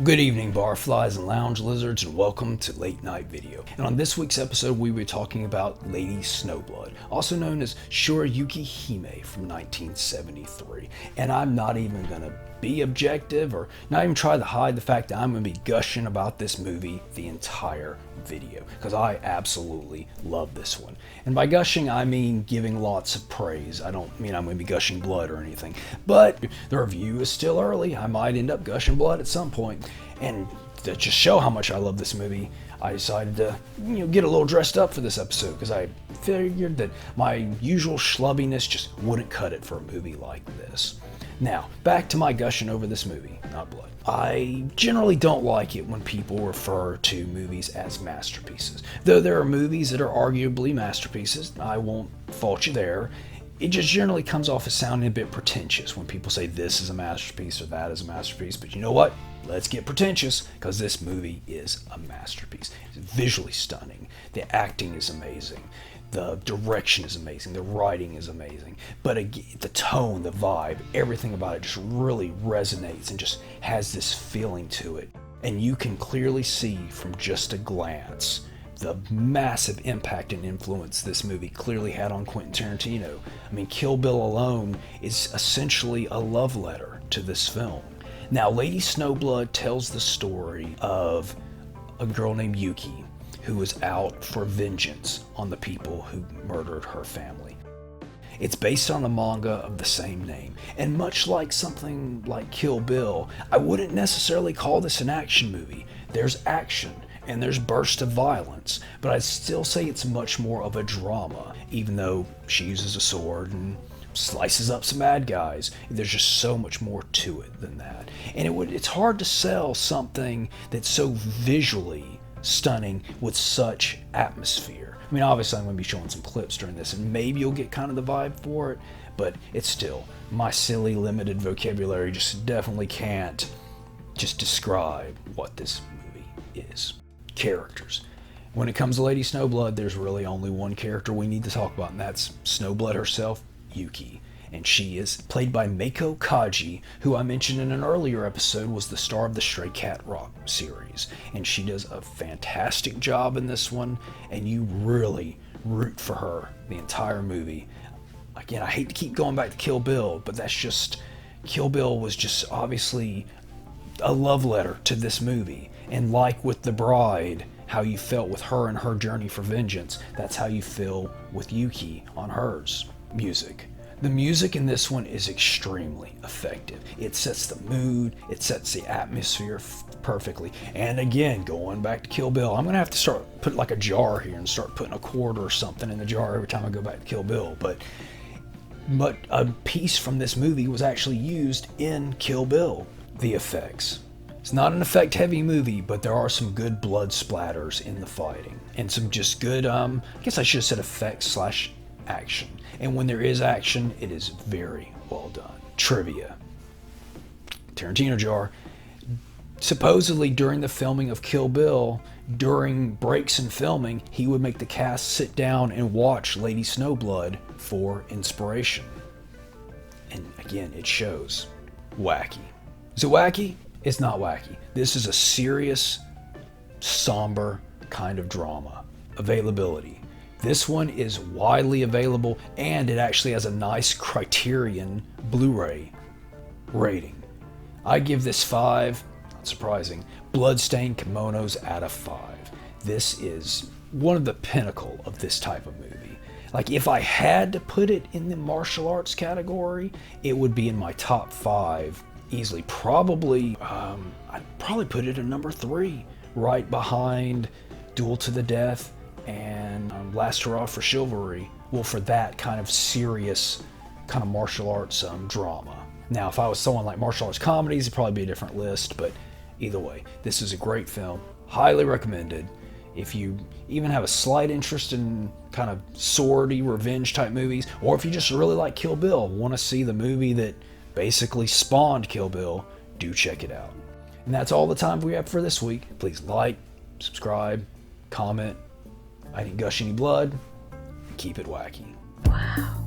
Good evening, barflies and lounge lizards, and welcome to Late Night Video. And on this week's episode, we were talking about Lady Snowblood, also known as Shurayuki Hime from 1973. And I'm not even going to be objective or not even try to hide the fact that I'm going to be gushing about this movie the entire video, because I absolutely love this one. And by gushing, I mean giving lots of praise. I don't mean I'm going to be gushing blood or anything, but the review is still early. I might end up gushing blood at some point. And to just show how much I love this movie, I decided to get a little dressed up for this episode, because I figured that my usual schlubbiness just wouldn't cut it for a movie like this. Now, back to my gushing over this movie, not blood. I generally don't like it when people refer to movies as masterpieces. Though there are movies that are arguably masterpieces, I won't fault you there. It just generally comes off as sounding a bit pretentious when people say this is a masterpiece or that is a masterpiece. But you know what? Let's get pretentious, because this movie is a masterpiece. It's visually stunning. The acting is amazing. The direction is amazing. The writing is amazing. But again, the tone, the vibe, everything about it just really resonates and just has this feeling to it. And you can clearly see from just a glance the massive impact and influence this movie clearly had on Quentin Tarantino. I mean, Kill Bill alone is essentially a love letter to this film. Now, Lady Snowblood tells the story of a girl named Yuki who was out for vengeance on the people who murdered her family. It's based on the manga of the same name, and much like something like Kill Bill, I wouldn't necessarily call this an action movie. There's action, and there's bursts of violence, but I'd still say it's much more of a drama, even though she uses a sword and slices up some bad guys. There's just so much more to it than that. And it's hard to sell something that's so visually stunning with such atmosphere. I mean, obviously I'm going to be showing some clips during this, and maybe you'll get kind of the vibe for it, but it's still, my silly limited vocabulary just definitely can't just describe what this movie is. Characters. When it comes to Lady Snowblood, there's really only one character we need to talk about, and that's Snowblood herself, Yuki. And she is played by Meiko Kaji, who I mentioned in an earlier episode was the star of the Stray Cat Rock series. And she does a fantastic job in this one, and you really root for her the entire movie. Again, I hate to keep going back to Kill Bill, but that's just, Kill Bill was just obviously a love letter to this movie. And like with The Bride, how you felt with her and her journey for vengeance, that's how you feel with Yuki on hers. Music. The music in this one is extremely effective. It sets the mood, it sets the atmosphere perfectly. And again, going back to Kill Bill, I'm going to have to start putting like a jar here and start putting a quarter or something in the jar every time I go back to Kill Bill. But a piece from this movie was actually used in Kill Bill. The effects. It's not an effect-heavy movie, but there are some good blood splatters in the fighting. And some just good, I guess I should have said effects / action. And when there is action, it is very well done. Trivia. Tarantino jar. Supposedly during the filming of Kill Bill, during breaks in filming, he would make the cast sit down and watch Lady Snowblood for inspiration. And again, it shows. Wacky. Is it wacky? It's not wacky. This is a serious, somber kind of drama. Availability. This one is widely available, and it actually has a nice Criterion Blu-ray rating. I give this 5, not surprising, bloodstained kimonos out of 5. This is one of the pinnacle of this type of movie. Like, if I had to put it in the martial arts category, it would be in my top 5 easily. Probably, I'd probably put it at number 3, right behind Duel to the Death and Last Hurrah for Chivalry. Well, for that kind of serious kind of martial arts drama. Now, if I was someone like martial arts comedies, it'd probably be a different list, but either way, this is a great film. Highly recommended. If you even have a slight interest in kind of swordy revenge type movies, or if you just really like Kill Bill, want to see the movie that basically spawned Kill Bill, do check it out. And that's all the time we have for this week. Please like, subscribe, comment. I didn't gush any blood. Keep it wacky. Wow.